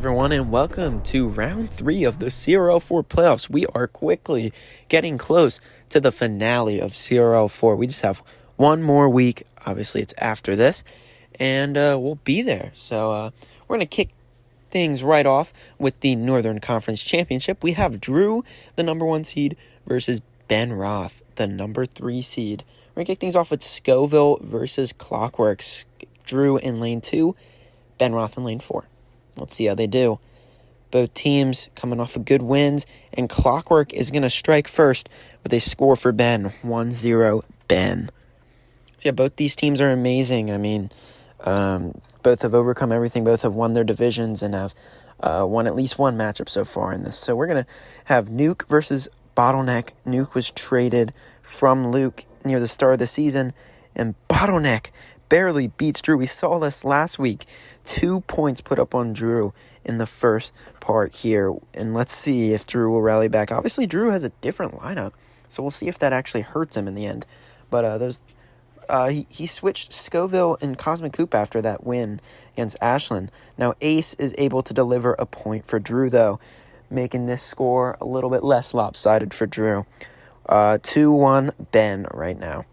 everyone, and welcome to round 3 of the CRL4 playoffs. We are quickly getting close to the finale of CRL4. We just have one more week. Obviously, it's after this, and we'll be there. So we're going to kick things right off with the Northern Conference Championship. We have Drew, the number 1 seed, versus Ben Roth, the number 3 seed. We're going to kick things off with Scoville versus Clockworks. Drew in lane 2, Ben Roth in lane 4. Let's see how they do. Both teams coming off of good wins, and Clockwork is going to strike first with a score for Ben, 1-0 Ben. So yeah, both these teams are amazing. I mean, both have overcome everything. Both have won their divisions and have won at least one matchup so far in this. So we're going to have Nuke versus Bottleneck. Nuke was traded from Luke near the start of the season, and Bottleneck barely beats Drew. We saw this last week. 2 points put up on Drew in the first part here. And let's see if Drew will rally back. Obviously, Drew has a different lineup, so we'll see if that actually hurts him in the end. But he switched Scoville and Cosmic Coop after that win against Ashland. Now, Ace is able to deliver a point for Drew, though, making this score a little bit less lopsided for Drew. 2-1 Ben right now.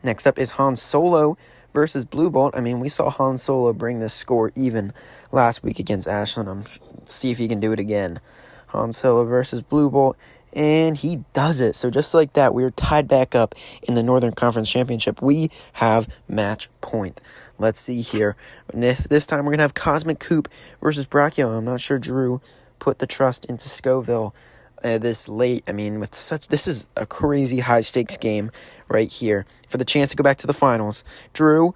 Next up is Han Solo versus Blue Bolt. I mean, we saw Han Solo bring this score even last week against Ashland. See if he can do it again. Han Solo versus Blue Bolt, and he does it. So just like that, we are tied back up in the Northern Conference Championship. We have match point. Let's see here. This time we're going to have Cosmic Coop versus Brachio. I'm not sure Drew put the trust into Scoville this late. I mean, this is a crazy high-stakes game right here for the chance to go back to the finals. Drew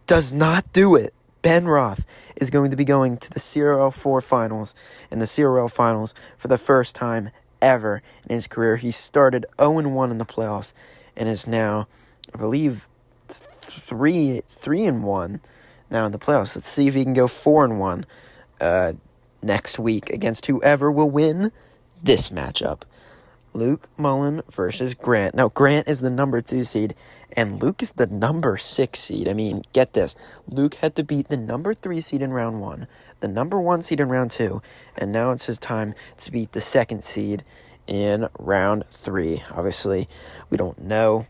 does not do it. Ben Roth is going to be going to the CRL4 finals and the CRL finals for the first time ever in his career. He started 0-1 in the playoffs and is now, I believe, 3-1 now in the playoffs. Let's see if he can go 4-1 next week against whoever will win this matchup. Luke Mullen versus Grant. Now, Grant is the number 2 seed, and Luke is the number 6 seed. I mean, get this. Luke had to beat the number 3 seed in round 1, the number 1 seed in round 2, and now it's his time to beat the 2nd seed in round 3. Obviously, we don't know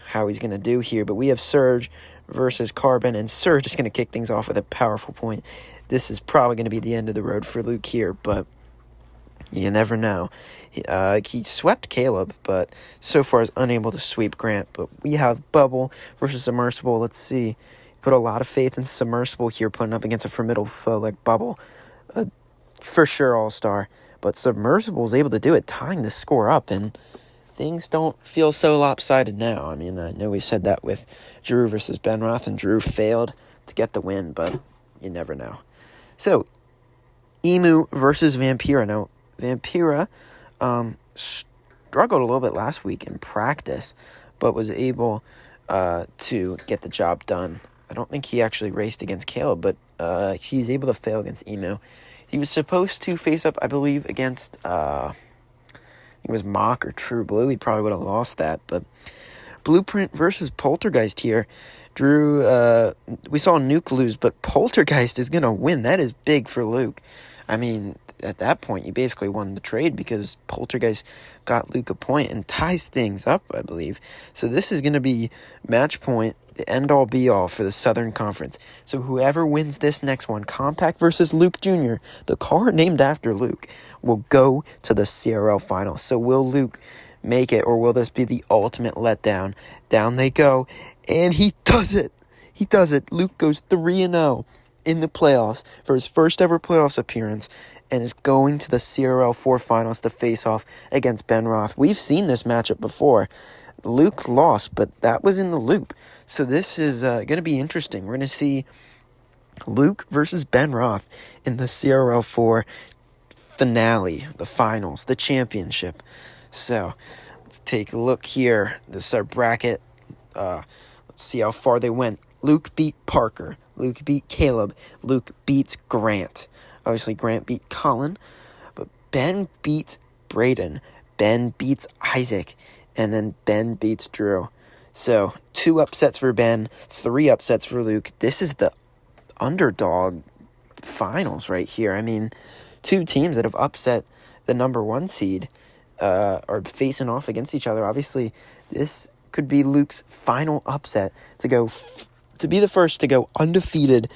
how he's going to do here, but we have Surge versus Carbon, and Surge is going to kick things off with a powerful point. This is probably going to be the end of the road for Luke here, but you never know. He swept Caleb, but so far is unable to sweep Grant. But we have Bubble versus Submersible. Let's see. Put a lot of faith in Submersible here, putting up against a formidable foe like Bubble. For sure all-star. But Submersible is able to do it, tying the score up, and things don't feel so lopsided now. I mean, I know we said that with Drew versus Ben Roth, and Drew failed to get the win, but you never know. So, Emu versus Vampira. Now, Vampira struggled a little bit last week in practice, but was able to get the job done. I don't think he actually raced against Caleb, but he's able to fail against Emu. He was supposed to face up, I believe, against I think it was Mock or True Blue. He probably would have lost that, but Blueprint versus Poltergeist here. Drew, we saw Nuke lose, but Poltergeist is going to win. That is big for Luke. I mean, at that point, you basically won the trade because Poltergeist got Luke a point and ties things up, I believe. So this is going to be match point, the end-all, be-all for the Southern Conference. So whoever wins this next one, Compact versus Luke Jr., the car named after Luke, will go to the CRL final. So will Luke make it, or will this be the ultimate letdown? Down they go, and he does it. He does it. Luke goes 3-0 in the playoffs for his first ever playoffs appearance, and is going to the CRL4 finals to face off against Ben Roth. We've seen this matchup before. Luke lost, but that was in the loop. So this is going to be interesting. We're going to see Luke versus Ben Roth in the CRL4 finale, the finals, the championship. So let's take a look here. This is our bracket. Let's see how far they went. Luke beat Parker. Luke beat Caleb. Luke beats Grant. Obviously, Grant beat Colin. But Ben beats Braden. Ben beats Isaac. And then Ben beats Drew. So, 2 upsets for Ben. 3 upsets for Luke. This is the underdog finals right here. I mean, two teams that have upset the number one seed are facing off against each other. Obviously, this could be Luke's final upset to be the first to go undefeated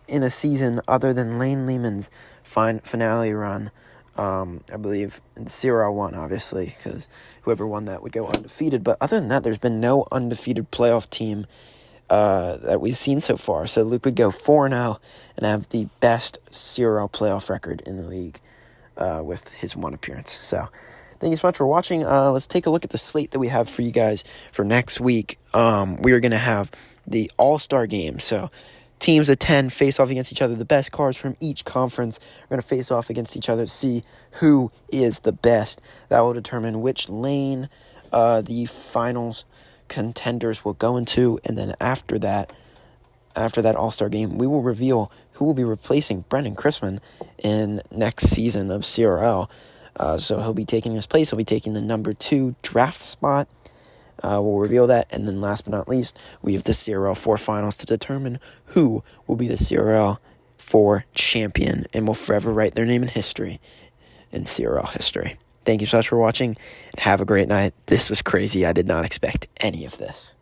in a season other than Lane Lehman's finale run. I believe in CRL1, obviously, because whoever won that would go undefeated. But other than that, there's been no undefeated playoff team that we've seen so far. So Luke would go 4-0 and have the best CRL playoff record in the league with his one appearance. So thank you so much for watching. Let's take a look at the slate that we have for you guys for next week. We are going to have the All-Star Game. So teams of 10 face off against each other. The best cards from each conference are going to face off against each other to see who is the best. That will determine which lane the finals contenders will go into. And then after that All-Star Game, we will reveal who will be replacing Brendan Chrisman in next season of CRL. So he'll be taking his place. He'll be taking the number 2 draft spot. We'll reveal that. And then last but not least, we have the CRL4 finals to determine who will be the CRL4 champion and will forever write their name in history, in CRL history. Thank you so much for watching, and have a great night. This was crazy. I did not expect any of this.